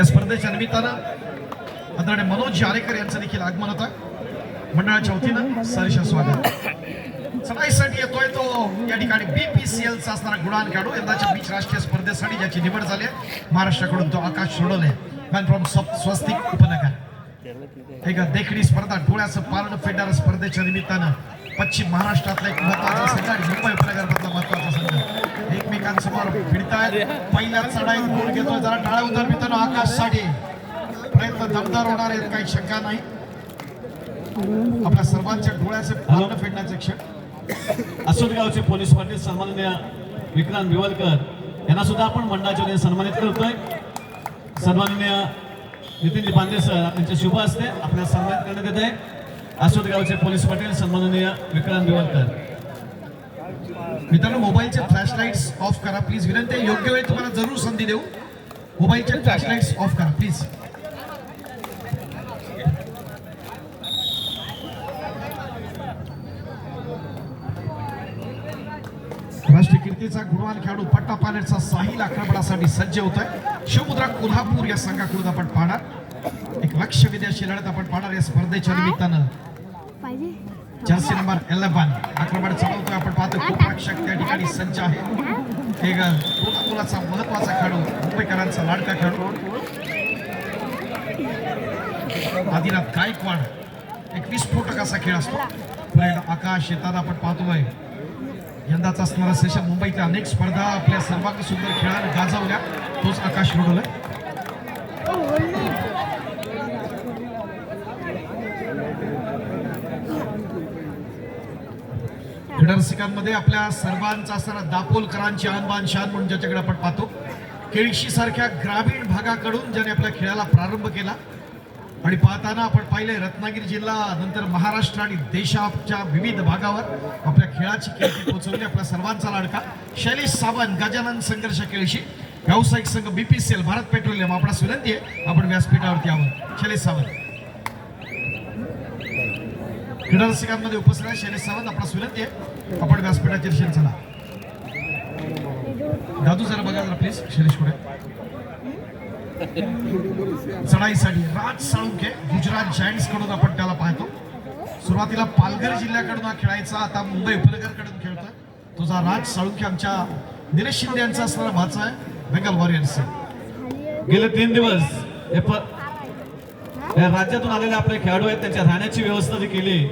या स्पर्धेच्या निमित्तानं आदरणीय मनोज जारेकर यांचं देखील आगमन होतं. मंडळाच्या वतीनं सहर्ष स्वागत. चढाईसाठी येतोय तो या ठिकाणी BPCL चा असणारा गुणान खेळाडू, यंदाच्या बीच राष्ट्रीय स्पर्धेसाठी ज्याची निवड झाली आहे महाराष्ट्राकडून, तो आकाश सोडवले मॅन फ्रॉम स्वस्तिक उपनगर. एक देखणी स्पर्धा, डोळ्याचं पारण फेडणाऱ्या स्पर्धेच्या निमित्तानं पश्चिम महाराष्ट्रातला एक महत्वाचा संघ आणि मुंबई उपनगर मधला महत्वाचा संघ एकमेकांसमोर भिडतायत. पहिल्या चढाईत गोल घेतोय, जरा टाळ्या उतार मित्रांनो आकाशसाठी. प्रयत्न दमदार होणार आहेत, काही शंका नाही. आपल्या सर्वांच्या डोळ्याचे पारण फेडण्याचे क्षण. असोदगावचे पोलीस पाटील सन्माननीय विक्रांत बिवलकर यांना सुद्धा आपण मंडळाच्या वतीने सन्मानित करतोय. सन्माननीय नितीनजी पांडे सर यांच्या शुभ हस्ते आपल्याला सन्मानित करण्यात येत आहे. असोदगावचे पोलीस पाटील सन्माननीय विक्रांत बिवलकर. मित्रांनो, मोबाईलचे फ्लॅशलाइट्स ऑफ करा प्लीज, विनंती आहे. योग्य वेळी तुम्हाला जरूर संधी देऊ. मोबाईलचे फ्लॅशलाइट्स ऑफ करा प्लीज. राष्ट्रीय कीर्तीचा गुणवान खेळाडू पट्टा पायलटचा साहिल आक्रमणासाठी सज्ज होत आहे. शिवमुद्रा कोल्हापूर या संघाकडून आपण पाहणार एक लक्ष विदेशी लढत आपण पाहणार या स्पर्धेच्या निमित्तानं. जर्सी नंबर 11 आक्रमण चालवतोय आपण पाहतो. खूप प्रेक्षक त्या ठिकाणी सज्ज आहे. एक कोल्हापुराचा महत्वाचा खेळाडू, मुंबईकरांचा लाडका खेळाडू आदिनाथ गायकवाड. एक विस्फोटक असा खेळ असतो. पुढे आकाश येताना आपण पाहतोय. यंदाचा असणारा सेशन मुंबईतल्या अनेक स्पर्धा आपल्या सर्वांग सुंदर खेळाने गाजवल्या, तोच आकाश रोडवलाय. क्रीडारसिकांमध्ये आपल्या सर्वांचा असणारा दापोलकरांची आणबान शान म्हणून ज्याच्याकडे आपण पाहतो. केळशी सारख्या ग्रामीण भागाकडून ज्याने आपल्या खेळाला प्रारंभ केला आणि पाहताना आपण पाहिले रत्नागिरी जिल्हा नंतर महाराष्ट्र आणि देशाच्या विविध भागावर आपल्या खेळाची कीर्ती पोहोचवली. आपल्या सर्वांचा लाडका शैलेश सावंत, गजानन संघर्ष केळशी व्यावसायिक संघ BPCL भारत पेट्रोलियम. आपणास विनंती आहे आपण व्यासपीठावरती यावं. शैलेश सावंत क्रीडारसिकांमध्ये उपस्थित आहे. शैलेश सावंत आपणास विनंती आहे आपण व्यासपीठाच्या दिशेने चला. दादू जरा बघा जरा प्लीज. शैलेश कुठे? चढाईसाठी राज साळुंखे गुजरात जायंट्स कडून आपण त्याला पाहतो. सुरुवातीला पालघर जिल्ह्याकडून हा खेळायचा, आता मुंबई उपनगर कडून खेळतोय. तुझा राज साळुंखे आमच्या निलेश शिंदे यांचा असणारा भाचा आहे, बेंगल वॉरियर्स. गेले 3 दिवस या राज्यातून आलेले आपले खेळाडू आहेत, त्यांच्या राहण्याची व्यवस्था जी केली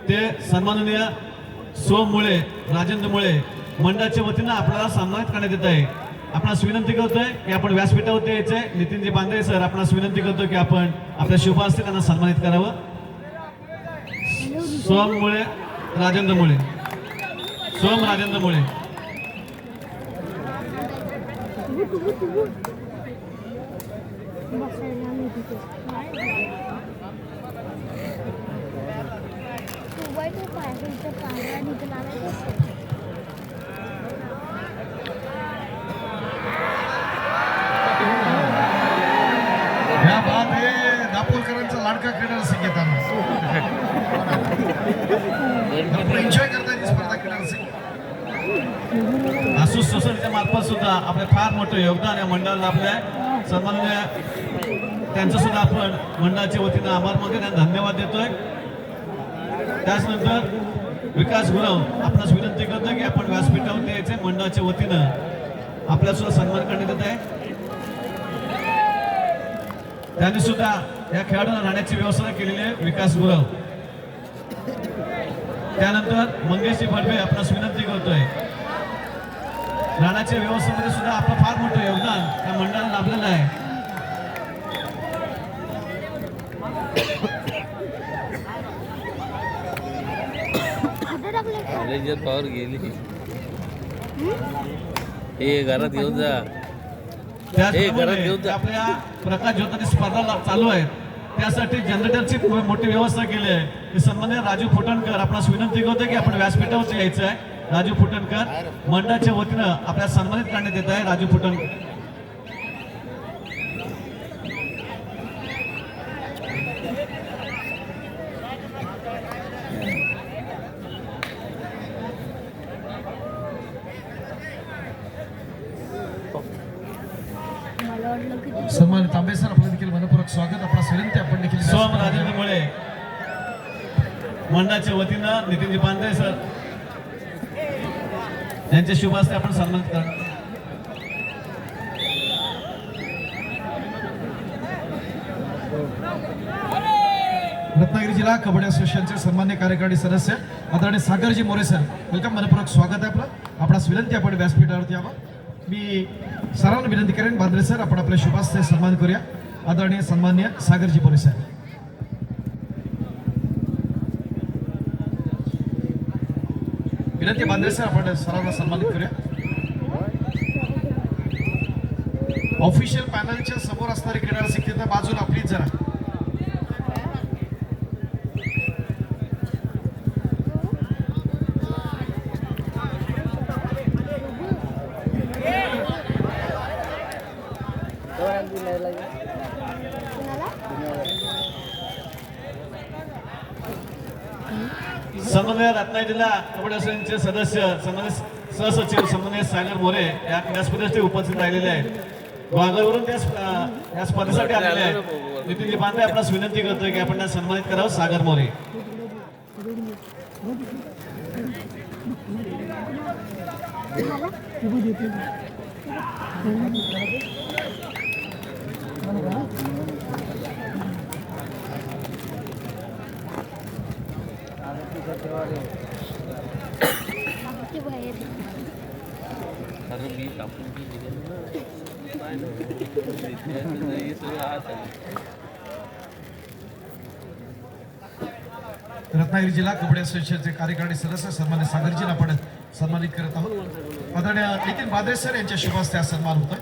ते सन्माननीय सोम मुळे, राजेंद्र मुळे मंडळाच्या वतीनं आपल्याला सन्मानित करण्यात येत आहे. आपणास विनंती करतोय की आपण व्यासपीठावरती यायचंय. नितीनजी पांडे सर आपणास विनंती करतोय की आपण आपल्या शुभ हस्ते त्यांना सन्मानित करावं. सोम मुळे, राजेंद्र मुळे, सोम राजेंद्र मुळे. या बाद आहे दापोलकरांचा लाडका क्रीडारसिक येताना एन्जॉय करतायत स्पर्धा क्रीडारसिक. आसूस सोसायटीच्या मार्फत सुद्धा आपले फार मोठं योगदान या मंडळाला आपल्या सन्माननीय त्यांचं सुद्धा आपण मंडळाच्या वतीनं आभार मानतो आणि धन्यवाद देतोय. त्याचनंतर विकास गुरव आपणास विनंती करतोय की आपण व्यासपीठावरती यायचे. मंडळाच्या वतीनं आपल्याला सुद्धा सन्मान करण्यात येत आहे. त्यांनी सुद्धा या खेळाडूंना राहण्याची व्यवस्था केलेली आहे, विकास गुरव. त्यानंतर मंगेशजी भडवे आपणास विनंती करतोय. राहण्याच्या व्यवस्थेमध्ये सुद्धा आपलं फार मोठं योगदान या मंडळाला लाभलेलं आहे. पॉवर गेली हे घरात घेऊन जा. त्याचप्रमाणे आपल्या प्रकाश ज्योती स्पर्धा चालू आहेत, त्यासाठी जनरेटरची मोठी व्यवस्था केली आहे. की सन्माननीय राजू फुटणकर आपणास विनंती करतोय की आपण व्यासपीठावर यायचं आहे. राजू फुटणकर मंडळाच्या वतीनं आपल्याला सन्मानित करण्यात येत आहे. राजू फुटणकर सर्व सन्मानित तांबे सर आपलं देखील मनपूर्वक स्वागत. आपला विनंती आपण देखील सोम राजेंद्र मुळे मंडळाच्या वतीनं नितीनजी पांढरे सर यांच्या शुभ हस्ते आपण सन्मानित करा. रत्नागिरी जिल्हा कबड्डी असोसिएशनचे सन्मान्य कार्यकारी सदस्य आदरणीय सागरजी मोरे सर, वेलकम, मनपूर्वक स्वागत आहे आपलं. आपणास विनंती आपण व्यासपीठावरती यावं. मी सरांना विनंती करेन, बांद्रे सर आपण आपल्या शुभास्ते सन्मान करूया. आदरणीय सन्मान्य सागरजी मोरे सर. विनंती बांद्रे सर आपण सरांना सन्मानित करूया. ऑफिशियल पॅनलच्या समोर असणारी क्रीडा रसिक तिथं बाजूला प्लीज जरा. सन्माननीय रत्नागिरी जिल्हा कबड्डी असोसिएशनचे सदस्य, सन्माननीय सहसचिव सन्माननीय सागर मोरे या क्रीडा स्पर्धेसाठी उपस्थित राहिलेले आहेत. ग्वागरवरून या स्पर्धेसाठी आलेले आहेत. नितीनजी पांढरे आपणास विनंती करतोय की आपण त्यांना सन्मानित करावं. सागर मोरे. अरे मी कापून बी दिलेलं ना. हे सगळं आत आहे. रत्नागिरी जिल्हा कबड्डी असोसिएशनचे कार्यकारी सदस्य सन्मान्य सागरजीला आपण सन्मानित करत आहोत. आदरणीय नितीन बांद्रे सर यांच्या शुभ हस्ते सन्मान होतोय.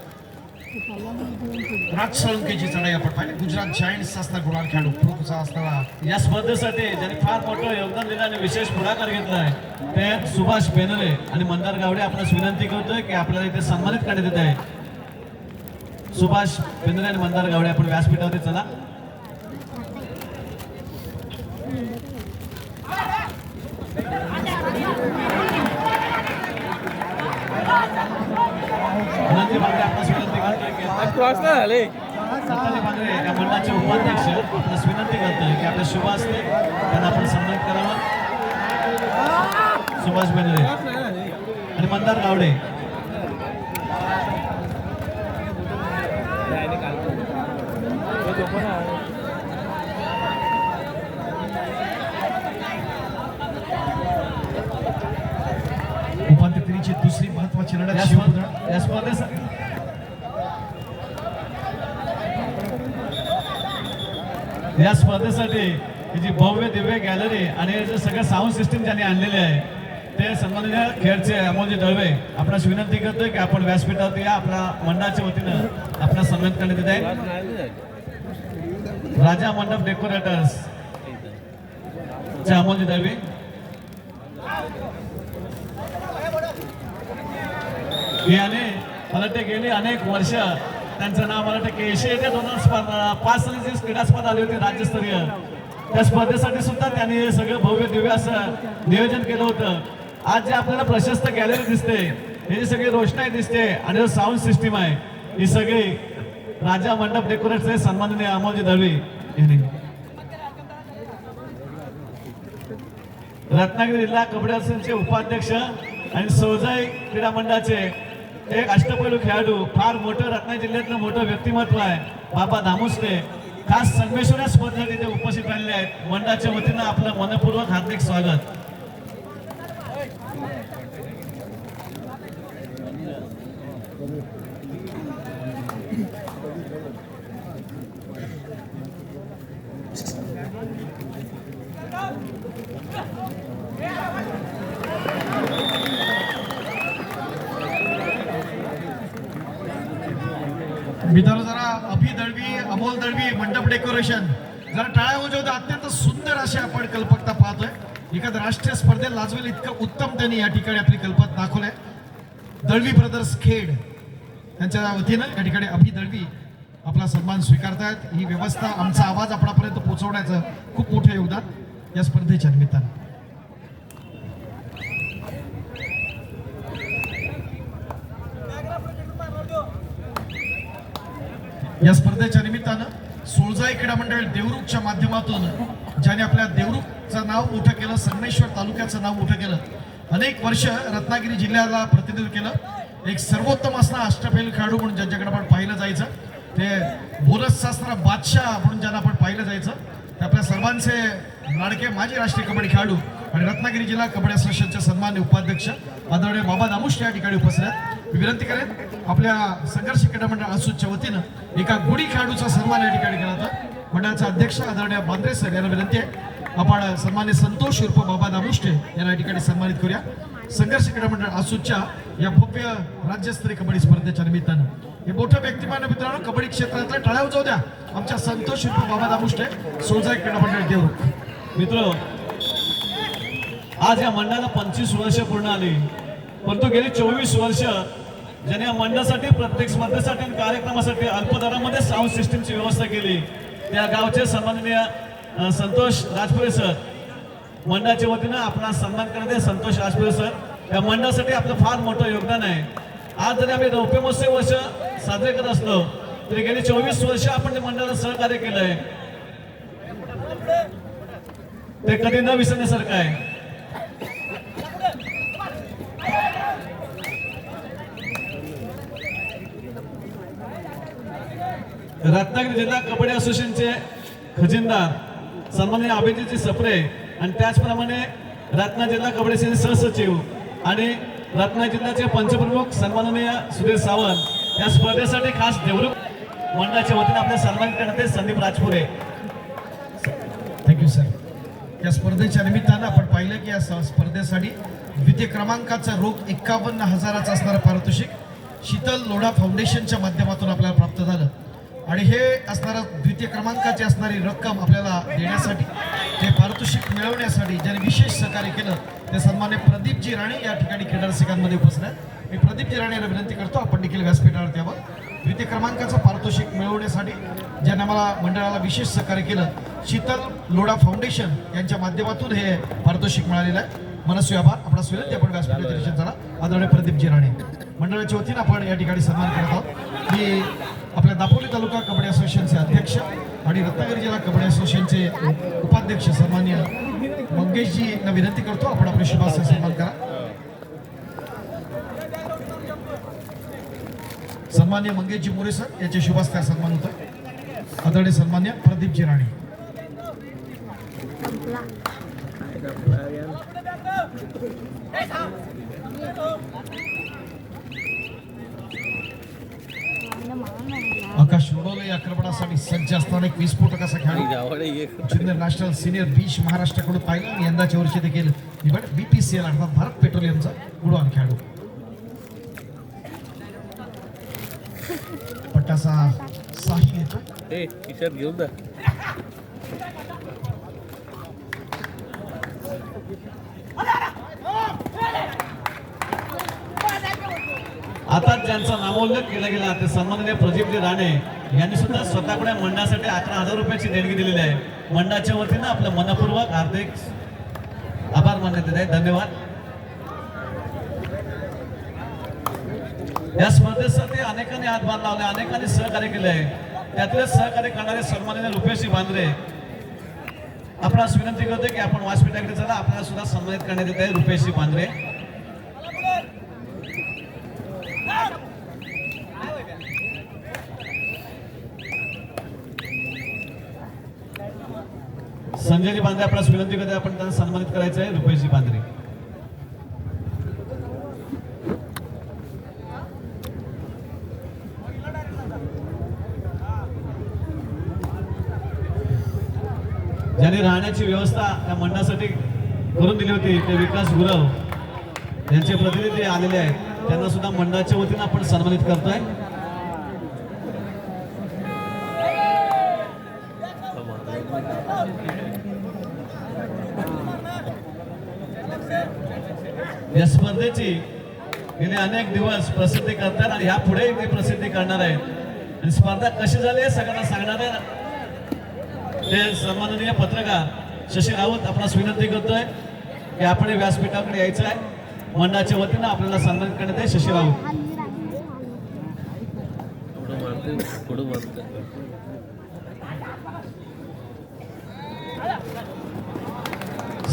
राज सोळंकेची चढाई आपण पाहिली. गुजरात जायंट्स असणार गुणाल खेळाडू प्रोचा असणारा या स्पर्धेसाठी ज्यांनी फार मोठं योगदान दिलं आणि विशेष पुढाकार घेतला आहे ते सुभाष बेनरे आणि मंदार गावडे. आपणास विनंती करतोय की आपल्याला इथे सन्मानित करण्यात येत आहे. सुभाष बेनरे आणि मंदार गावडे आपण व्यासपीठावरती चला. धनंजय पांढरे आपणास विनंती करतोय की क्रॉस नाही झाले. धनंजय पांढरे या मंडळाचे उपाध्यक्ष आपणास विनंती करतोय की आपल्या शुभ हस्ते त्यांना आपण सन्मानित करावा. सुभाष बेनरे आणि मंदार गावडे. उपांत्य फेरीची दुसरी महत्वाची लढत शिवपुतळा. या स्पर्धेसाठी ही जी भव्य दिव्य गॅलरी आणि जे सगळं साऊंड सिस्टीम ज्यांनी आणलेले आहे ते सन्माननीय खेळचे अमोलजी दळवे आपणास विनंती करतोय की आपण व्यासपीठावरती या. आपल्या मंडळाच्या वतीनं आपला सन्मान करण्यात येत आहे. राजा मंडप डेकोरेटर्स चे अमोलजी दळवे. याने मला वाटतं गेली अनेक वर्ष त्यांचं नाव मला वाटतं की 2005 साली जी क्रीडा स्पर्धा आली होती राज्यस्तरीय त्या स्पर्धेसाठी सुद्धा त्यांनी हे सगळं भव्य दिव्य असं नियोजन केलं होतं. आज जे आपल्याला प्रशस्त गॅलरी दिसते, हे जी सगळी रोषणाई दिसते आणि जो साऊंड सिस्टीम आहे ही सगळी राजा मंडप डेकोरेटचे सन्माननीय अमोलजी दळवी यांनी. रत्नागिरी जिल्हा कबड्डी असोसिएशनचे उपाध्यक्ष आणि सौजाई क्रीडा मंडळाचे एक अष्टपैलू खेळाडू, फार मोठं रत्नागिरी जिल्ह्यातलं मोठं व्यक्तिमत्व आहे बाबा दामुस्ते, खास संगमेश्वर या स्पर्धेत इथे उपस्थित राहिलेले आहेत. मंडळाच्या वतीनं आपलं मनपूर्वक हार्दिक स्वागत. मित्रांनो जरा अभि दळवी, अमोल दळवी, मंडप डेकोरेशन जरा टाळ्या वाजवता. अत्यंत सुंदर अशी आपण कल्पकता पाहतोय. एखाद्या राष्ट्रीय स्पर्धेत लाजवेल इतकं उत्तम त्यांनी या ठिकाणी आपली कल्पना दाखवलंय. दळवी ब्रदर्स खेड यांच्या वतीनं या ठिकाणी अभि दळवी आपला सन्मान स्वीकारतायत. ही व्यवस्था, आमचा आवाज आपणापर्यंत पोहोचवण्याचं खूप मोठं योगदान या स्पर्धेच्या निमित्तानं. या स्पर्धेच्या निमित्तानं सोळजाई क्रीडा मंडळ देवरुखच्या माध्यमातून ज्याने आपल्या देवरुखचं नाव मोठं केलं, संगमेश्वर तालुक्याचं नाव मोठं केलं, अनेक वर्ष रत्नागिरी जिल्ह्याला प्रतिनिधित्व केलं, एक सर्वोत्तम असणारा अष्टपैलू खेळाडू म्हणून ज्यांच्याकडे आपण पाहिलं जायचं, ते बोनसचा असणारा बादशाह म्हणून ज्यांना आपण पाहिलं जायचं, ते आपल्या सर्वांचे लाडके माजी राष्ट्रीय कबड्डी खेळाडू आणि रत्नागिरी जिल्हा कबड्डी असोसिएशनचे सन्मान्य उपाध्यक्ष आदरणीय बाबा दामुष्टे या ठिकाणी उपस्थित आहेत. मी विनंती करेन आपल्या संघर्ष क्रीडा मंडळ आसूच्या वतीनं एका गुढी खेळाडूचा सन्मान या ठिकाणी केला होता. मंडळाचे अध्यक्ष आदरणीय बांद्रे सर यांना विनंती आहे आपण सन्मान्य संतोष उर्फ बाबा दामुष्टे यांना या ठिकाणी सन्मानित करूया. संघर्ष क्रीडा मंडळ आसूच्या या भव्य राज्यस्तरीय कबड्डी स्पर्धेच्या निमित्तानं हे मोठं व्यक्तिमान मित्रांनो, कबड्डी क्षेत्रातल्या टाळ्या उजवू द्या आमच्या संतोष उर्फ बाबा दामुष्टे, सोळजाई क्रीडा मंडळ देवरुख. मित्र, आज या मंडळाला 25 वर्ष पूर्ण आली, परंतु गेली 24 वर्ष ज्याने या मंडळासाठी प्रत्येक स्पर्धेसाठी आणि कार्यक्रमासाठी अल्पदरामध्ये साऊंड सिस्टीमची व्यवस्था केली, त्या गावचे सन्माननीय संतोष राजपुरे सर मंडळाच्या वतीनं आपला सन्मान करण्यात. संतोष राजपुरे सर या मंडळासाठी आपलं फार मोठं योगदान आहे. आज जरी आम्ही रौप्य महोत्सव वर्ष साजरे करत असलो तरी गेली 24 वर्ष आपण त्या मंडळाला सहकार्य केलंय, ते कधी न विसरण्यासारखं आहे. रत्नागिरी जिल्हा कबड्डी असोसिएशनचे खजिनदार सन्माननीय अभिजितजी सप्रे आणि त्याचप्रमाणे रत्नागिरी जिल्हा कबड्डी असोसिएशनचे सहसचिव आणि रत्नागिरी जिल्ह्याचे पंचप्रमुख सन्माननीय सुधीर सावंत या स्पर्धेसाठी खास देवरुख मंडळाच्या वतीने आपल्या सन्मानित करण्यात संदीप राजपुरे. Thank you sir. या स्पर्धेच्या निमित्तानं आपण पाहिलं की या स्पर्धेसाठी द्वितीय क्रमांकाचा रोख 51,000चं असणारं पारितोषिक शीतल लोढा फाउंडेशनच्या माध्यमातून आपल्याला प्राप्त झालं आणि हे असणारं द्वितीय क्रमांकाची असणारी रक्कम आपल्याला देण्यासाठी, ते पारितोषिक मिळवण्यासाठी ज्यांनी विशेष सहकार्य केलं ते सन्मान्य प्रदीपजी राणे या ठिकाणी क्रीडा रसिकांमध्ये उपस्थित आहेत. मी प्रदीपजी राणे यांना विनंती करतो आपण देखील व्यासपीठावर यावं. द्वितीय क्रमांकाचं पारितोषिक मिळवण्यासाठी ज्यांनी आम्हाला मंडळाला विशेष सहकार्य केलं, शीतल लोढा फाउंडेशन यांच्या माध्यमातून हे पारितोषिक मिळालेलं आहे. मनस्वी आभार. आपला विनंती आपण व्यासपीठाच्या झाला आदरणीय प्रदीपजी राणे मंडळाच्या वतीनं आपण या ठिकाणी सन्मान करत आहोत. मी आपल्या दापोली तालुका कबड्डी असोसिएशनचे अध्यक्ष आणि रत्नागिरी जिल्हा कबड्डी असोसिएशनचे उपाध्यक्ष सन्मान्य मंगेशजी यांना विनंती करतो आपण आपले शुभाशय सन्मान करा. सन्मान्य मंगेशजी मोरे सर यांचे शुभास्कार सन्मान होतं. आदरणीय सन्मान्य प्रदीपजी राणे. आकाश रोडोले आक्रमणासाठी सज्ज असताना एक विस्फोटक असा खेळाडू ज्युनियर नॅशनल सिनियर बीच महाराष्ट्राकडून पाहिलं आणि यंदाच्या वर्षी देखील BPCL अर्थात भारत पेट्रोलियमचा गुणवान खेळाडू. पट्टाचा साही येतो घेऊन जा. आता ज्यांचा नामोल्लेख केला गेला ते सन्माननीय प्रदीपजी राणे यांनी सुद्धा स्वतःकडे मंडळासाठी 11,000 रुपयाची देणगी दिलेली आहे. मंडळाच्या वतीनं आपलं मनपूर्वक हार्दिक आभार मानण्यात येत आहे. धन्यवाद. या स्पर्धेसाठी अनेकांनी हातभार लावले, अनेकांनी सहकार्य केले आहे. त्यातले सहकार्य करणारे सन्माननीय रुपेशजी बांद्रे आपणास विनंती करतो की आपण व्यासपीठाकडे चला, आपल्याला सुद्धा सन्मानित करण्यात येत आहे. रुपेशजी बांद्रे संजयजी बांद्रे आपल्याला विनंती करते आपण त्यांना सन्मानित करायचं आहे. रुपेशजी बांद्रे ज्यांनी राहण्याची व्यवस्था या मंडळासाठी करून दिली होती ते विकास गुरव यांचे प्रतिनिधी आलेले आहेत, त्यांना सुद्धा मंडळाच्या वतीनं आपण सन्मानित करतोय. या स्पर्धेची गेले अनेक दिवस प्रसिद्धी करतात आणि यापुढे ते प्रसिद्धी करणार आहेत. आणि स्पर्धा कशी झाली हे सगळ्यांना सांगणार आहे ते सन्माननीय पत्रकार शशी राऊत आपणास विनंती करतोय की आपण व्यासपीठाकडे यायचं आहे. मंडळाच्या वतीनं आपल्याला सन्मानित करण्यात आहे. शशी राऊत ते पुढं बनतं.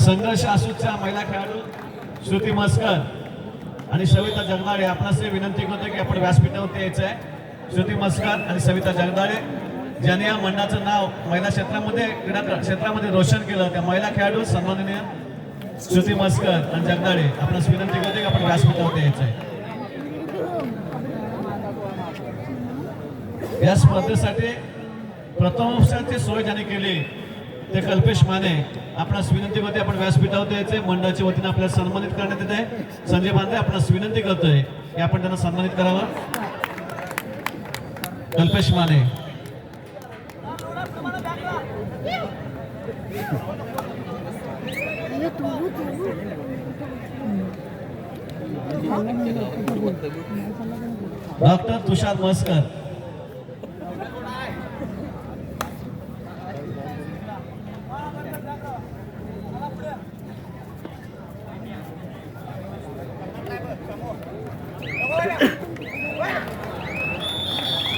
संघर्ष आसूच्या महिला खेळाडू श्रुती मस्कर आणि सविता जगदाळे आपणास विनंती करतो की आपण व्यासपीठावरती यायचं आहे. श्रुती मस्कर आणि सविता जगदाळे ज्यांनी या मंडळाचं नाव महिला क्षेत्रामध्ये क्रीडा क्षेत्रामध्ये रोशन केलं, त्या महिला खेळाडू सन्माननीय श्रुती मस्कर आणि जगदाळे आपणास विनंती करतो की आपण व्यासपीठावरती यायचं आहे. या स्पर्धेसाठी प्रथम उपचाराची सोय ज्यांनी केली ते कल्पेश माने आपणास विनंती करते आपण व्यासपीठावरती यायचे. मंडळाच्या वतीने आपल्याला सन्मानित करण्यात येत आहे. संजय बांधे आपणास विनंती करतोय की आपण त्यांना सन्मानित करावं. कल्पेश माने डॉक्टर तुषार मस्कर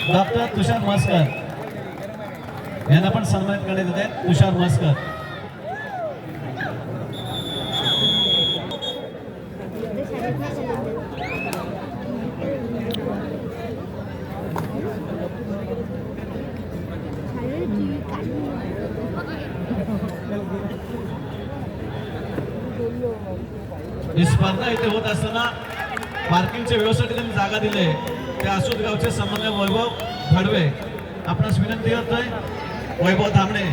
डॉक्टर तुषार मस्कर यांना पण सन्मानित करण्यात येत आहे. तुषार मस्कर ही स्पर्धा इथे होत असताना पार्किंगच्या व्यवस्थेसाठी त्यांनी जागा दिली. त्या आसूद गावचे समन्वय वैभव घडवे आपणास विनंती करतोय. वैभव धामणे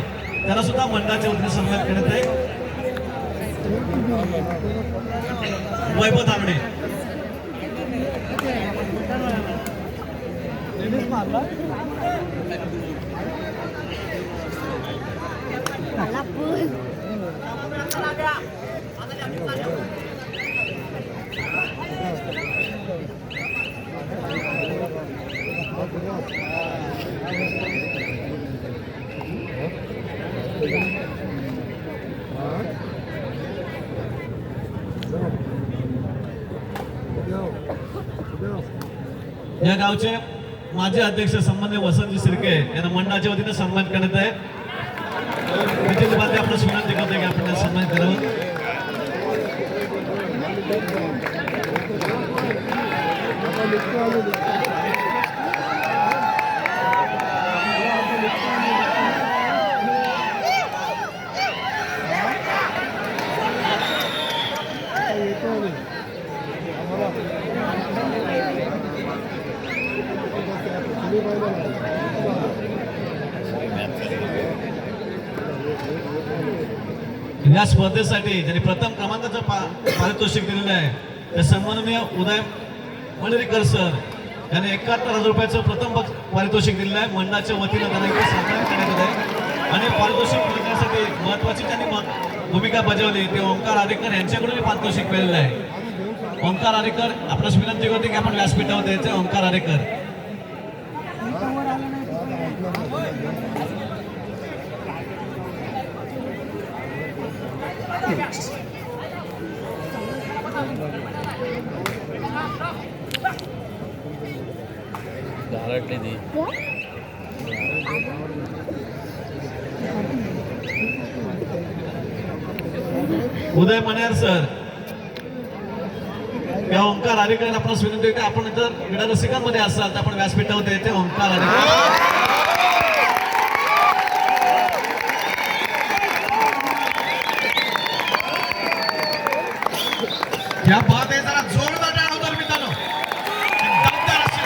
त्याला सुद्धा मंडळाच्या वतीने सन्मानित करण्यात आहे. वैभव धामणे या गावचे माजी अध्यक्ष संबंधी वसंतजी शिर्के यांना मंडळाच्या वतीने सन्मानित करण्यात आहे. नितीन बांधे आपल्याला विनंती करतोय की आपण सन्मानित करावं. या स्पर्धेसाठी ज्यांनी प्रथम क्रमांकाचं पारितोषिक दिलेलं आहे ते सन्माननीय उदय मलरीकर सर यांनी 71,000 रुपयाचं प्रथम पारितोषिक दिलेलं आहे. मंडळाच्या वतीनं त्यांना इथे सन्मानित करण्यात येत आहे. आणि पारितोषिक मिळवण्यासाठी महत्वाची त्यांनी भूमिका बजावली ते ओंकार आरेकर यांच्याकडून पारितोषिक मिळालेलं आहे. ओंकार आरेकर आपल्यास विनंती करते की आपण व्यासपीठावर द्यायचं. ओंकार आरेकर घालटले ती उदय मनेर सर या ओंकार आरेकर आपल्यास विनंती होते आपण जर क्रीडा रसिकांमध्ये असाल तर आपण व्यासपीठावर द्यायचे. ओंकार आरेकर या बात आहे. जरा जोरदार टाळ्या होतात मित्रांनो. दमदार अशी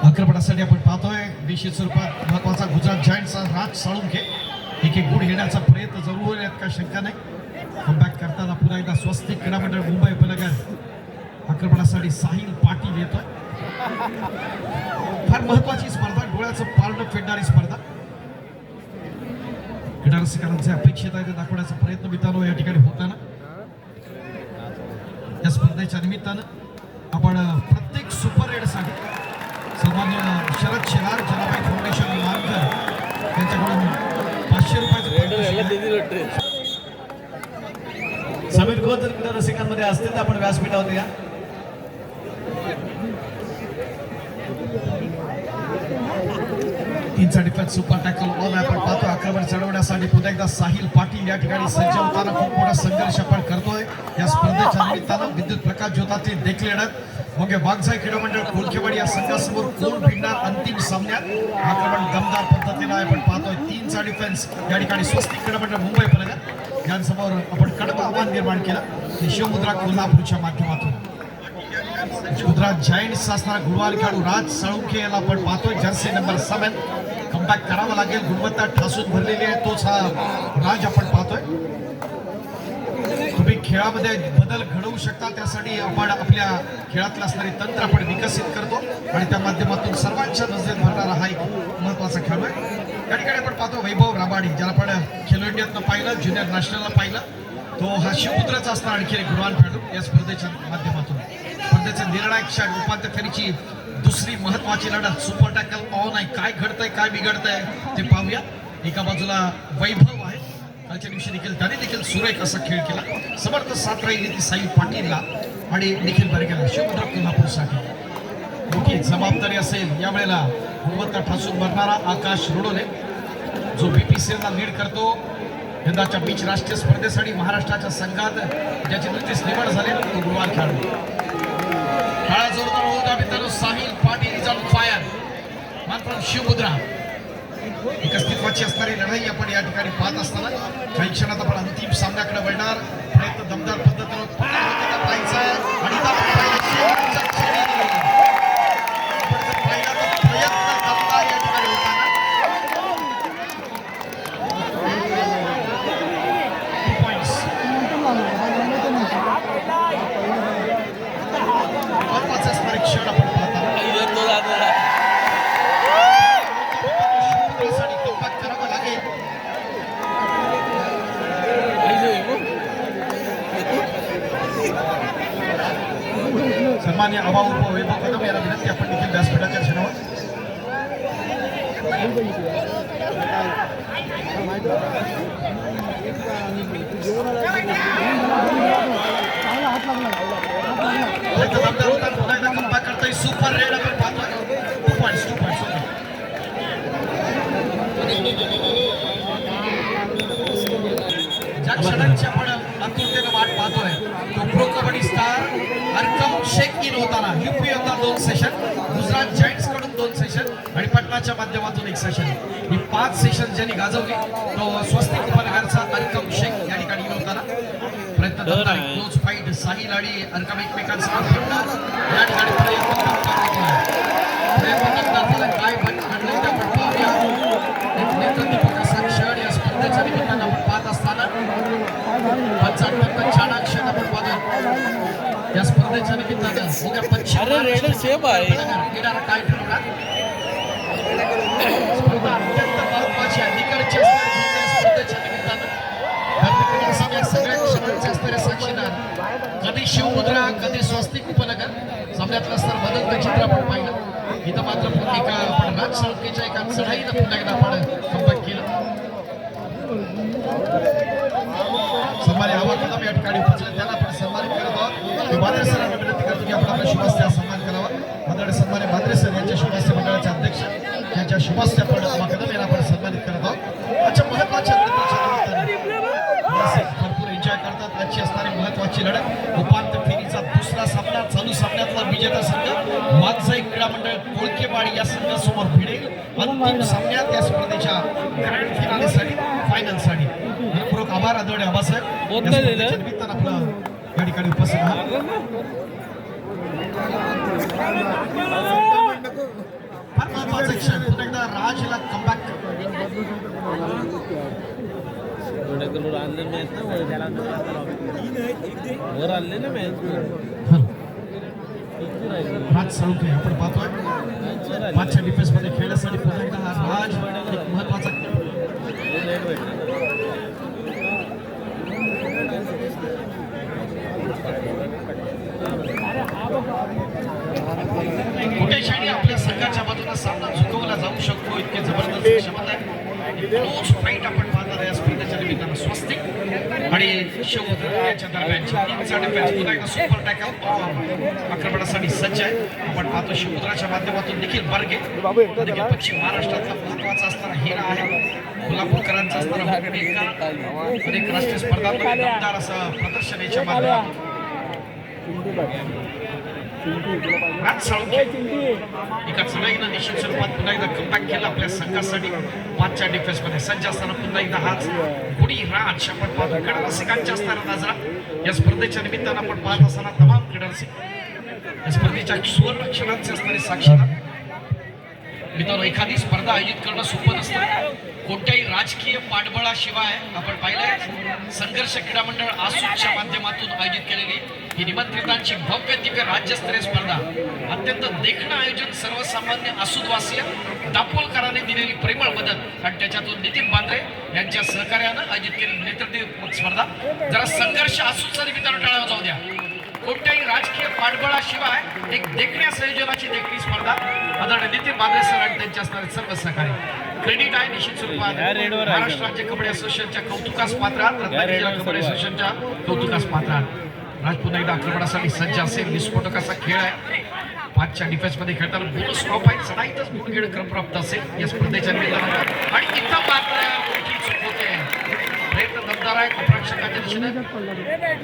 अक्रपणासाठी आपण पाहतोय 200 रुपयात महत्वाचा गुजरात जायंट्सचा राज साळुंखे एक गुढ घेण्याचा प्रयत्न जरूर होईल यात काय शंका नाही. कमबॅक करताना पुन्हा एकदा स्वस्तिक क्रीडा मंडळ मुंबई उपनगर आक्रमणासाठी साहिल पाटील येतोय. फार महत्वाची स्पर्धा, डोळ्याचं पारडं फेडणारी स्पर्धा. क्रीडा रसिकांचे अपेक्षित आहे ते दाखवण्याचा प्रयत्न मित्रांनो या ठिकाणी होताना या स्पर्धेच्या निमित्तानं आपण प्रत्येक सुपर रेडसाठी सन्माननीय शरद शेलार जनाबाई फाउंडेशन मार्ग यांच्याकडून 500 रुपयाचं समीर खोत जर क्रीडा रसिकांमध्ये असतील तर आपण व्यासपीठावर या. तीनचा डिफेन्स सुपर टॅकल ऑन आपण पाहतो. आक्रमण चढवण्यासाठी पुन्हा एकदा साहिल पाटील या ठिकाणी सज्ज होताना खूप मोठा संघर्ष आपण करतोय. या स्पर्धेच्या निमित्तानं विद्युत प्रकाश ज्योताची देखील लढत मग वाघजाई क्रीडा मंडळ कोळखेवाडी या संघासमोर कोण भिडणार अंतिम सामन्यात. आक्रमण दमदार पद्धतीने आपण पाहतोय. तीनचा डिफेन्स या ठिकाणी स्वस्तिक क्रीडा मंडळ मुंबई पलगत यांसमोर आपण कडक आव्हान निर्माण केलं. शिवमुद्रा कोल्हापूरच्या माध्यमातून गुजरात जायंट्स असणारा गुणवान खेळाडू राज साळुंखे याला आपण पाहतोय. जर्सी नंबर 7 कमबॅक करावा लागेल. गुणवत्ता ठासून भरलेली आहे तोच हा राज आपण पाहतोय. तुम्ही खेळामध्ये बदल घडवू शकता त्यासाठी आपण आपल्या खेळातलं असणारे तंत्र आपण विकसित करतो आणि त्या माध्यमातून सर्वांच्या नजरेत भरणारा हा एक महत्वाचा खेळ आहे. या ठिकाणी आपण पाहतो वैभव राबाडी ज्याला आपण खेलो इंडियातनं पाहिलं, ज्युनियर नॅशनलला पाहिलं. तो हा शिवपुत्राचा असणारा आणखी एक गुणवान खेळाडू या स्पर्धेच्या माध्यमातून. स्पर्धेचं निर्णायक क्षण उपांत्य फेरीची दुसरी महत्वाची लढत. सुपर टॅकल ऑन आहे. काय घडतंय काय बिघडतंय ते पाहूया. एका बाजूला वैभव आहे. कालच्या दिवशी देखील त्याने देखील सुरेख असा खेळ केला. समर्थ साथ राहिली ती साई पाटीलला आणि निखिल बर्गेला शिवमुद्रा कोल्हापूरसाठी. मोठी जबाबदारी असेल यावेळेला. गुणवत्ता ठासून भरणारा आकाश रोडोले जो BPCLला लीड करतो. यंदाच्या बीच राष्ट्रीय स्पर्धेसाठी महाराष्ट्राच्या संघात ज्याची नुकतीच निवड झाली तो गुणवान खेळाडू. काळा जोरदार होता मित्रांनो. Sahil Patil is on fire. मात्र शिवमुद्रा एक अस्तित्वाची असणारी लढाई आपण या ठिकाणी पाहत असताना काही क्षणात आपण अंतिम सामन्याकडे वळणार. प्रयत्न दमदार पद्धतीनं पाहायचा आहे आणि प्रयत्न दमदार या ठिकाणी होताना महत्वाचा असणारे क्षण आपण पाहता. करावं लागेल. सन्मान्य अभाव वैभव कदम याला विनंती आपण देखील व्यासपीठाच्या क्षणावर. पुन्हा एकदा कम्बॅक करतोय. सुपर रेड आपण पाहतोय. 2 पॉइंट्स ज्या क्षणांची आपण आतुरतेनं वाट पाहतोय तो pro kabaddi star Arkam Shaikh in होताना. UP होता 2 सेशन, गुजरात जायंट्स कडून 2 सेशन आणि पटनाच्या माध्यमातून 1 सेशन. ही 5 सेशन ज्यांनी गाजवली तो स्वस्तिक उपनगरचा अरकम शेख या ठिकाणी होताना. प्रयत्न करणार क्लोज फाईट. साहिल आणि अरकम एकमेकांसमोर फिरणार या ठिकाणी प्रयत्न करतात. काय घडलंय ते आपण पाहूया. एक नेतृत्वपूर्ण असा क्षण या स्पर्धेच्या निमित्तानं आपण पाहत असताना 55 चाणाक्षण आपण पाहतो या स्पर्धेच्या निमित्तानं. उद्या येणारा काय ठरवणार स्पर्धा अत्यंत महत्वाची आहे. निकडची स्पर्धेच्या निमित्तानं सगळ्या क्षणांचे असणारे साक्षीदार. कधी शिवमुद्रा कधी स्वस्तिक उपनगर सामन्यातलं असणार बदलतं चित्र आपण पाहिलं. इथं मात्र एका आपण राज साळुंखेच्या एका चढाईनं पुन्हा एकदा आपण कमबॅक केलं. सन्मान्य आवाज कदम या ठिकाणी पोहोचले त्याला आपण सन्मानित करत आहोत. भाद्रे सरांना विनंती करतो की आपण आपल्या शुभास्त्या सन्मान करावा. मंडळ सन्मान्य भाद्रे सर यांच्या शुभास्त्या मंडळाचे अध्यक्ष यांच्या शुभास्त्या आपण कदम यांना आपण सन्मानित करत आहोत. आजच्या महत्वाच्या भरपूर एन्जॉय करतात. आजची असणारी महत्वाची लढत उपांत्य फेरीचा दुसरा सामना. चालू सामन्यातला विजेता संघ वाघजाई क्रीडा मंडळ कोळखेवाडी या संघासमोर भिडेल अंतिम सामन्यात या स्पर्धेच्या ग्रँड फिनालेसाठी फायनलसाठी. मनपूर्वक आभार आदरणीय आबासाहेब या स्पर्धेच्या निमित्तानं आपलं या ठिकाणी उपस्थित आहात. फार महत्वाचा क्षण. पुन्हा एकदा राजला कमबॅक. आणले मॅच ना वर आणले ना मॅच. राज साळुंखे आपण पाहतोय 5च्या डिफेन्स मध्ये खेळण्यासाठी पुन्हा एकदा हा राज एक महत्वाचा. कुठे क्षणी आपल्या संघाच्या बाजूला सामना झुकवला जाऊ शकतो इतके जबरदस्त क्षमता आहे. फाईट आपण पाहणार या स्पर्धेच्या निमित्तानं. शिवभद्र यांच्या दरम्यानची टीमचा डिफेन्स पुन्हा एकदा सुपर टॅकल आक्रमणासाठी सज्ज आहे. आपण पाहतो शिवभद्राच्या माध्यमातून देखील बर्गे देखील पश्चिम महाराष्ट्रातला महत्वाचा असणारा हिरा आहे. कोल्हापूरकरांचा असणारा अनेक राष्ट्रीय स्पर्धांमध्ये दमदार असं प्रदर्शन याच्या माध्यमातून राज साळुंखे एका चढाईनं निश्चित स्वरूपात पुन्हा एकदा कमबॅक केला आपल्या संघासाठी. 5च्या डिफेन्समध्ये सज्ज असताना पुन्हा एकदा हाच गुडी राज आपण पाहतो. क्रीडा रसिकांच्या असणारा नजरा या स्पर्धेच्या निमित्तानं आपण पाहत असताना तमाम क्रीडा रसिक या स्पर्धेच्या सुवर्ण क्षणांचे असणारे साक्षीदार. मित्रांनो, एखादी स्पर्धा आयोजित करणं सोपं नसतं. कोणत्याही राजकीय पाठबळाशिवाय आपण पाहिलंय संघर्ष क्रीडा मंडळ आसूच्या माध्यमातून आयोजित केलेली ही निमंत्रितांची भव्य दिव्य राज्यस्तरीय स्पर्धा अत्यंत देखणं आयोजन सर्वसामान्य आसूदवासीय दापोलकरांनी दिलेली प्रेमळ मदत आणि त्याच्यातून नितीन बांद्रे यांच्या सहकार्यानं आयोजित केलेली नेतृत्व स्पर्धा. जरा संघर्ष आसूचा निमित्तानं टाळा जाऊ द्या. कोणत्याही राजकीय पाठबळाशिवाय एक देखण्या संयोजनाची देखणी स्पर्धा आदरणीय नितीन बांद्रे सर आणि त्यांच्या असणारे सर्व सहकारी. क्रेडिट आहे निश्चित स्वरूपात महाराष्ट्र राज्य कबड्डी असोसिएशनच्या कौतुकास पात्रात, रत्नागिरी जिल्हा कबड्डी असोसिएशनच्या कौतुकास पात्रात. राज पुन्हा एकदा आक्रमणासाठी सज्ज असेल. विस्फोटक असा खेळ आहे. 5च्या डिफेन्समध्ये खेळताना बोनस स्टॉप आहे. चढाईतच गुणगेड क्रम प्राप्त असेल या स्पर्धेच्या निमित्तानं आणि इथं मात्र मोठी चूक होते. प्रयत्न दमदार आहे प्रेक्षकांच्या दिशेने.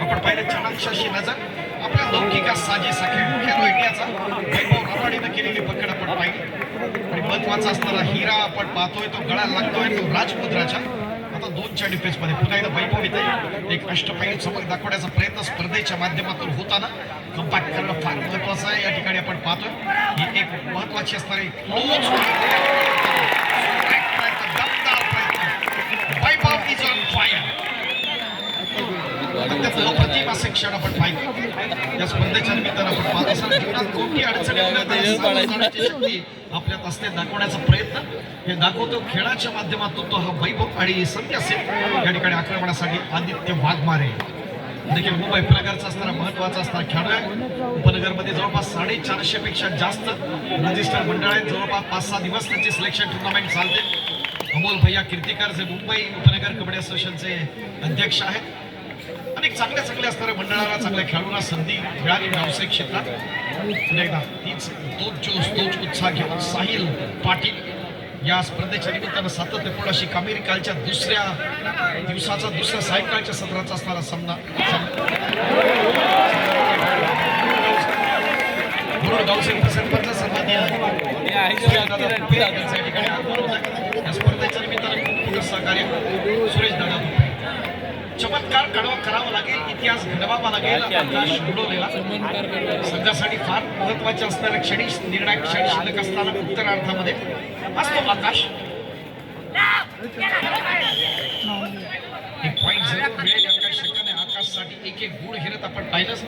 आपण पाहिलं चाणाक्षाशी नजर आपल्या लौकिका साजेसा खेळ खेलो इंडियाचा वैभव रबाडीनं केलेली पकड आपण पाहिली आणि महत्वाचा असणारा हिरा आपण पाहतोय तो गळा लागतोय तो राजमुद्राच्या. आता 2च्या डिफेन्समध्ये पुन्हा एकदा वैभव इथे एक अष्टपैलू चमक दाखवण्याचा प्रयत्न स्पर्धेच्या माध्यमातून होताना कम्पॅक्ट करणं फार महत्वाचं आहे. या ठिकाणी आपण पाहतोय ही एक महत्वाची असणारी दमदार प्रयत्न. वैभव इज ऑन फायर. अत्यंत अप्रतिम असे क्षण आपण पाहिले या स्पर्धेच्या निमित्तानं. आपण पाहत असताना जीवनात कोणती अडचणी शक्ती आपल्यात असते दाखवण्याचा प्रयत्न हे दाखवतो. खेळाच्या माध्यमातून तो हा वैभव आणि संधी असेल या ठिकाणी आक्रमणासाठी आदित्य वाघमारे देखील मुंबई उपनगरचा असणारा महत्वाचा असणारा खेळाडू आहे. उपनगरमध्ये जवळपास 450 पेक्षा जास्त रजिस्टर मंडळ आहेत. जवळपास 5-6 दिवस त्यांची सिलेक्शन टुर्नामेंट चालते. अमोल भैया कीर्तिकर जे मुंबई उपनगर कबड्डी असोसिएशनचे अध्यक्ष आहेत. अनेक चांगल्या असणाऱ्या मंडळाला चांगल्या खेळाडूंना संधी मिळाली व्यावसायिक क्षेत्रात. पुन्हा एकदा तोच उत्साह घेऊन साहिल पाटील या स्पर्धेच्या निमित्तानं सातत्यपूर्ण अशी कामेरी कालच्या दुसऱ्या दिवसाचा दुसऱ्या सायंकाळच्या सत्राचा असणारा सामना म्हणून गावचे उपसरपंच सन्माननीय या स्पर्धेच्या निमित्तानं खूप मोठं सहकार्य सुरेश दादा. चमत्कार करावा लागेल, इतिहास घडवावा लागेल. आकाश घडवलेला संघासाठी फार महत्वाच्या असणाऱ्या क्षणी निर्णायक क्षणी शिल्लक असताना उत्तरार्धामध्ये असतो आकाश. एक पॉईंट मिळेल यात काही शंका नाही. आकाशसाठी एक गुण हिरत आपण पाहिलंच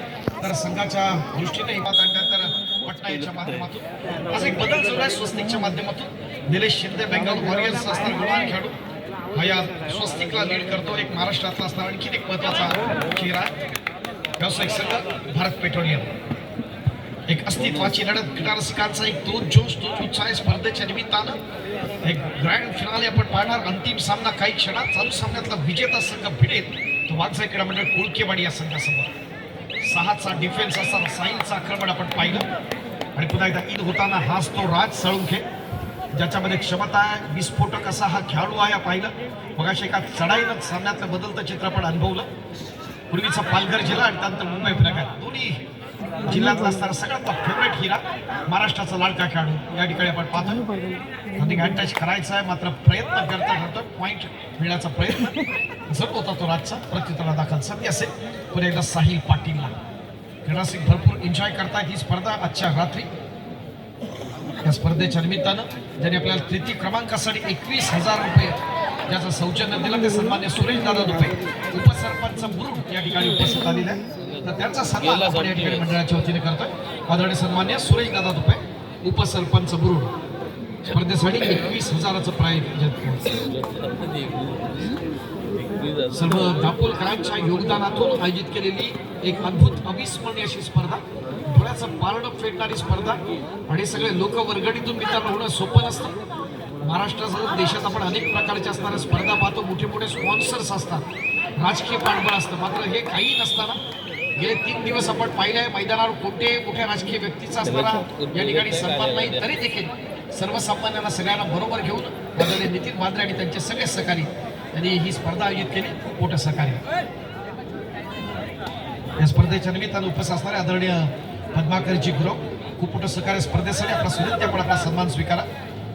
तर संघाच्या दृष्टीने त्यानंतर पटना याच्या माध्यमातून आज एक बदल चालू आहे. स्वस्तिकच्या माध्यमातून निलेश शिंदे बेंगॉल वॉरियर्स असणारा गुणवान खेळाडू हा या स्वस्तिकला लीड करतो. एक महाराष्ट्रातला असणारा आणखी एक महत्वाचा चेहरा व्यावसायिक संघ भारत पेट्रोलियम. एक अस्तित्वाची लढत क्रीडा रसिकांचा एक तोच उत्साह स्पर्धेच्या निमित्तानं एक ग्रँड फिनाले आपण पाहणार. अंतिम सामना काही क्षणात चालू सामन्यातला विजेता संघ भिडेल तो वाघजाई क्रीडा मंडळ कुळकेवाडी या संघासमोर. 6चा डिफेन्स असताना साहिलचं आक्रमण आपण पाहिलं आणि पुन्हा एकदा ईद होताना हाच तो राज साळुंखे ज्याच्यामध्ये क्षमता आहे. विस्फोटक असा हा खेळाडू आहे पाहिलं. मग अशा एका चढाईनं सामन्यातलं बदलतं चित्र आपण अनुभवलं. पूर्वीचा पालघर जिल्हा आणि त्यानंतर मुंबई उपनगर दोन्ही जिल्ह्यातला असणारा सगळ्यात फेवरेट हिरा महाराष्ट्राचा लाडका खेळाडू या ठिकाणी आपण पाहतो. रनिंग अटॅच करायचा आहे मात्र प्रयत्न करतो पॉईंट मिळण्याचा प्रयत्न जर होता तो राजचा प्रत्युत्तराला दाखल संधी असेल. पुन्हा एकदा साहिल पाटीलला क्रीडासिक भरपूर एन्जॉय करतायत ही स्पर्धा आजच्या रात्री. या स्पर्धेच्या निमित्तानं ज्यांनी आपल्याला तृतीय क्रमांकासाठी 21,000 रुपये ज्याचं सौजन्य दिलं ते सन्मान्य सुरेश दादा दुपे उपसरपंच मुरुड या ठिकाणी उपस्थित आलेले आहे. तर त्यांचा सन्मान आपण या ठिकाणी मंडळाच्या वतीने करतोय. आदरणीय सन्मान्य सुरेश दादा दुपे उपसरपंच मुरुड स्पर्धेसाठी 21,000चं प्राइज. सर्व दापोलकरांच्या योगदानातून आयोजित केलेली एक अद्भुत अविस्मरणीय अशी स्पर्धा. डोळ्याचं पारडं फेडणारी स्पर्धा आणि सगळे लोक वर्गणीतून मित्र होणं सोपं नसतं. महाराष्ट्रासह देशात आपण अनेक प्रकारच्या असणाऱ्या स्पर्धा पाहतो. मोठे मोठे स्पॉन्सर्स असतात. राजकीय पाठबळ असतं, मात्र हे काही नसताना गेले 3 दिवस आपण पाहिलंय मैदानावर कोणते मोठ्या राजकीय व्यक्तीचा असणारा या ठिकाणी सन्मान नाही, तरी देखील सर्वसामान्यांना सगळ्यांना बरोबर घेऊन आदरणीय नितीन वांद्रे आणि त्यांचे सगळे सहकारी यांनी ही स्पर्धा आयोजित केली. खूप मोठं सहकार्य. या स्पर्धेच्या निमित्तानं उपस्थित असणारे आदरणीय पद्माकरजी गुरव खूप मोठं सहकार्य स्पर्धेसाठी आपला सुनित्य आपण आपला सन्मान स्वीकारा.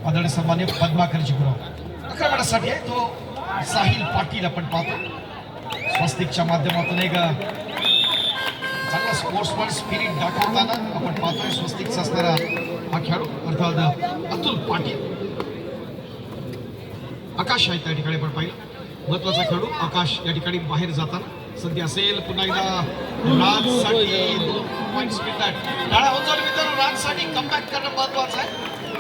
आदरणीय सन्मान्य पद्माकरजी गुरव आक्रमणासाठी आहे तो साहिल पाटील आपण पाहतो स्वस्तिकच्या माध्यमातून एक चांगला स्पोर्ट्समन स्पिरिट दाखवताना आपण पाहतोय. स्वस्तिकचा असणारा हा खेळाडू अर्थात अतुल पाटील. आकाश आहे त्या ठिकाणी आपण पाहिलं महत्वाचा खेळाडू आकाश या ठिकाणी बाहेर जाताना संधी असेल. पुन्हा एकदा राजसाठी 2 पॉईंट्स मिळतात. टाळ्या होऊन जाऊन मित्रांनो, राजसाठी कमबॅक करणं महत्वाचं आहे.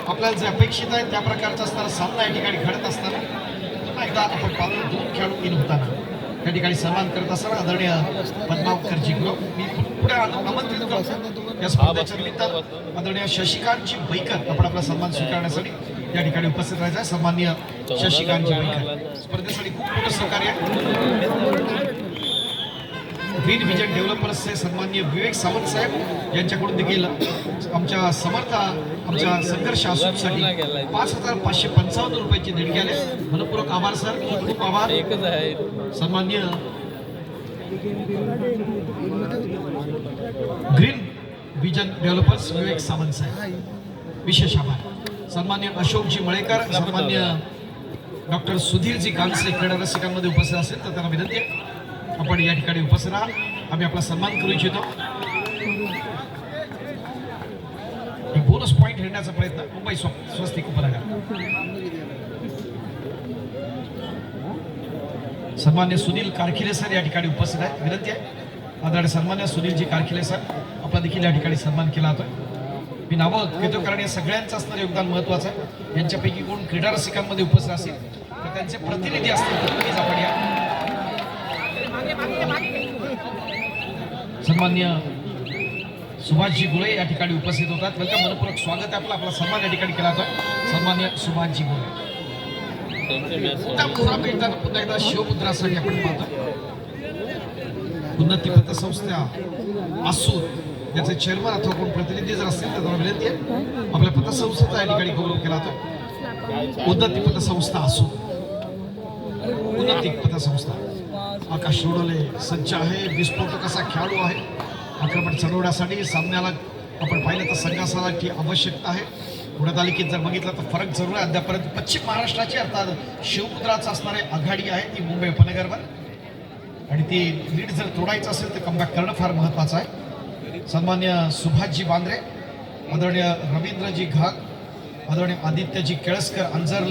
आपल्याला जे अपेक्षित आहे त्या प्रकारचा असणारा सामना या ठिकाणी घडत असताना पुन्हा एकदा आपण पाहतो 2 खेळाडू इन होताना त्या ठिकाणी सन्मान करत असताना आदरणीय पद्माकरजी गुरव मी पुढे आमंत्रित करतो या स्पर्धेच्या निमित्तानं आदरणीय शशिकांतजी बैकर आपण आपला सन्मान स्वीकारण्यासाठी या ठिकाणी उपस्थित राहायचं आहे. सन्माननीय शशिकांतजी बैकर स्पर्धेसाठी खूप मोठं सहकार्य आहे. ग्रीन विजन डेव्हलपर्सचे सन्माननीय विवेक सावंत साहेब यांच्याकडून देखील आमच्या समर्थ आमच्या संघर्ष आसूसाठी 5,555 रुपयाची देणगी आले. मनपूर्वक आभार सर, खूप खूप आभार. एकच आहे. सन्माननीय ग्रीन विजन डेव्हलपर्स विवेक सावंत साहेब विशेष आभार. सन्मान्य अशोकजी मळेकर, सन्मान्य डॉक्टर सुधीरजी कांसले क्रीडा रसिकांमध्ये उपस्थित असेल तर त्यांना विनंती आहे आपण या ठिकाणी उपस्थित राहा. आम्ही आपला सन्मान करू इच्छितो. एक बोनस पॉईंट घेण्याचा प्रयत्न मुंबई स्वस्तिक उपनगर. सन्मान्य सुनील कारखिले सर या ठिकाणी उपस्थित आहेत. विनंती आहे आदरणीय सन्मान्य सुनीलजी कारखिले सर आपला देखील या ठिकाणी सन्मान केला जातोय. मी नावं घेतो कारण या सगळ्यांचं असणारं योगदान महत्वाचं आहे. यांच्यापैकी कोण क्रीडा रसिकांमध्ये उपस्थित असतील तर त्यांचे प्रतिनिधी असतील तर प्लीज आपण या. सन्मान्य सुभाषजी गुळे या ठिकाणी उपस्थित होतात. त्यांचं मनपूर्वक स्वागत आहे. आपला सन्मान या ठिकाणी केला जातोय. सन्मान्य सुभाषजी गुळे पुन्हा एकदा शिवमुद्रासाठी आपण पाहतो. उन्नती पतसंस्था आसूर याचे चेअरमन अथवा कोण प्रतिनिधी जर असतील तर त्यांना विनंती आहे आपल्या पतसंस्थेचा या ठिकाणी गौरव केला जातो. उन्नती पतसंस्था आसूर उन्नती पतसंस्था. आकाश रोडले सज्ज आहे. विस्फोटक असा खेळाडू आहे. आक्रमण चढवण्यासाठी सामन्याला आपण पाहिलं तर संघासाठी आवश्यकता आहे. पुढे तालुक्यात जर बघितलं तर फरक जरूर आहे. अद्यापर्यंत पश्चिम महाराष्ट्राची अर्थात शिवमुद्राचा असणारी आघाडी आहे ती मुंबई उपनगरवर आणि ती लीड जर तोडायचं असेल तर कमबॅक करणं फार महत्वाचं आहे. सन्मान्य सुभाषजी बांद्रे, आदरणीय रवींद्रजी घाग, आदरणीय आदित्यजी केळसकर अंजरले,